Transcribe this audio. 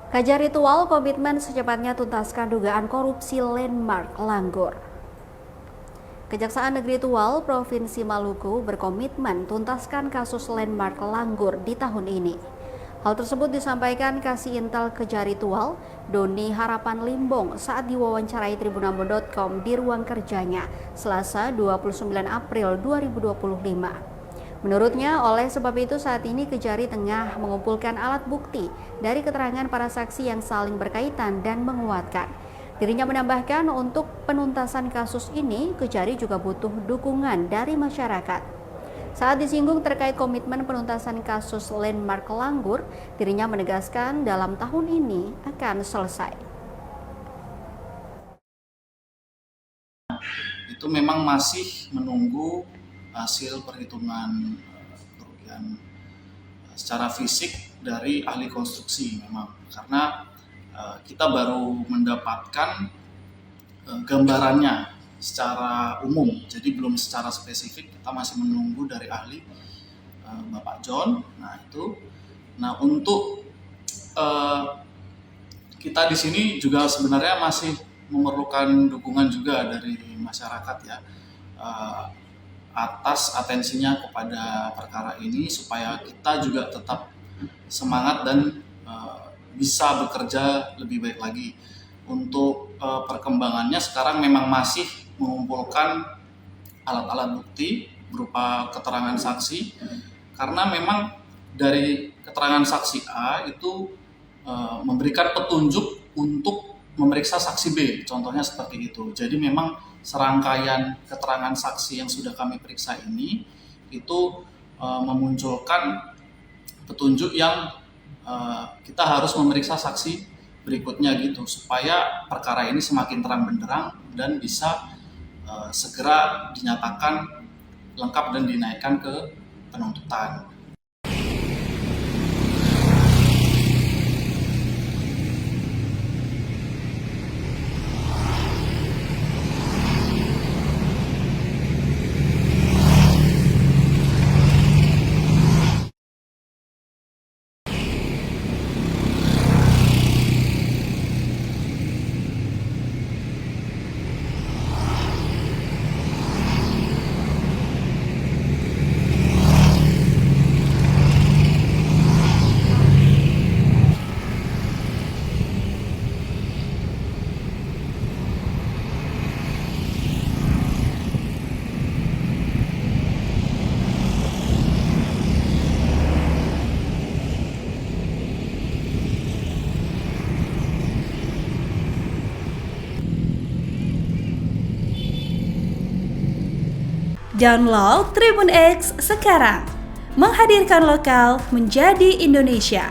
Kajar Ritual komitmen secepatnya tuntaskan dugaan korupsi Landmark Langgur. Kejaksaan Negeri Tual Provinsi Maluku berkomitmen tuntaskan kasus Landmark Langgur di tahun ini. Hal tersebut disampaikan Kasih Intel Kejar Ritual, Doni Harapan Limbong saat diwawancarai tribunambon.com di ruang kerjanya Selasa 29 April 2025. Menurutnya, oleh sebab itu saat ini Kejari tengah mengumpulkan alat bukti dari keterangan para saksi yang saling berkaitan dan menguatkan. Dirinya menambahkan untuk penuntasan kasus ini, Kejari juga butuh dukungan dari masyarakat. Saat disinggung terkait komitmen penuntasan kasus Landmark Langgur, dirinya menegaskan dalam tahun ini akan selesai. Itu memang masih menunggu hasil perhitungan kerugian secara fisik dari ahli konstruksi memang, karena kita baru mendapatkan gambarannya secara umum, jadi belum secara spesifik. Kita masih menunggu dari ahli Bapak John. Nah untuk kita di sini juga sebenarnya masih memerlukan dukungan juga dari masyarakat ya, atas atensinya kepada perkara ini supaya kita juga tetap semangat dan bisa bekerja lebih baik lagi. Untuk perkembangannya sekarang memang masih mengumpulkan alat-alat bukti berupa keterangan saksi, karena memang dari keterangan saksi A itu memberikan petunjuk untuk memeriksa saksi B, contohnya seperti itu. Jadi memang serangkaian keterangan saksi yang sudah kami periksa ini itu memunculkan petunjuk yang kita harus memeriksa saksi berikutnya gitu, supaya perkara ini semakin terang benderang dan bisa segera dinyatakan lengkap dan dinaikkan ke penuntutan. Download Tribun X sekarang, menghadirkan lokal menjadi Indonesia.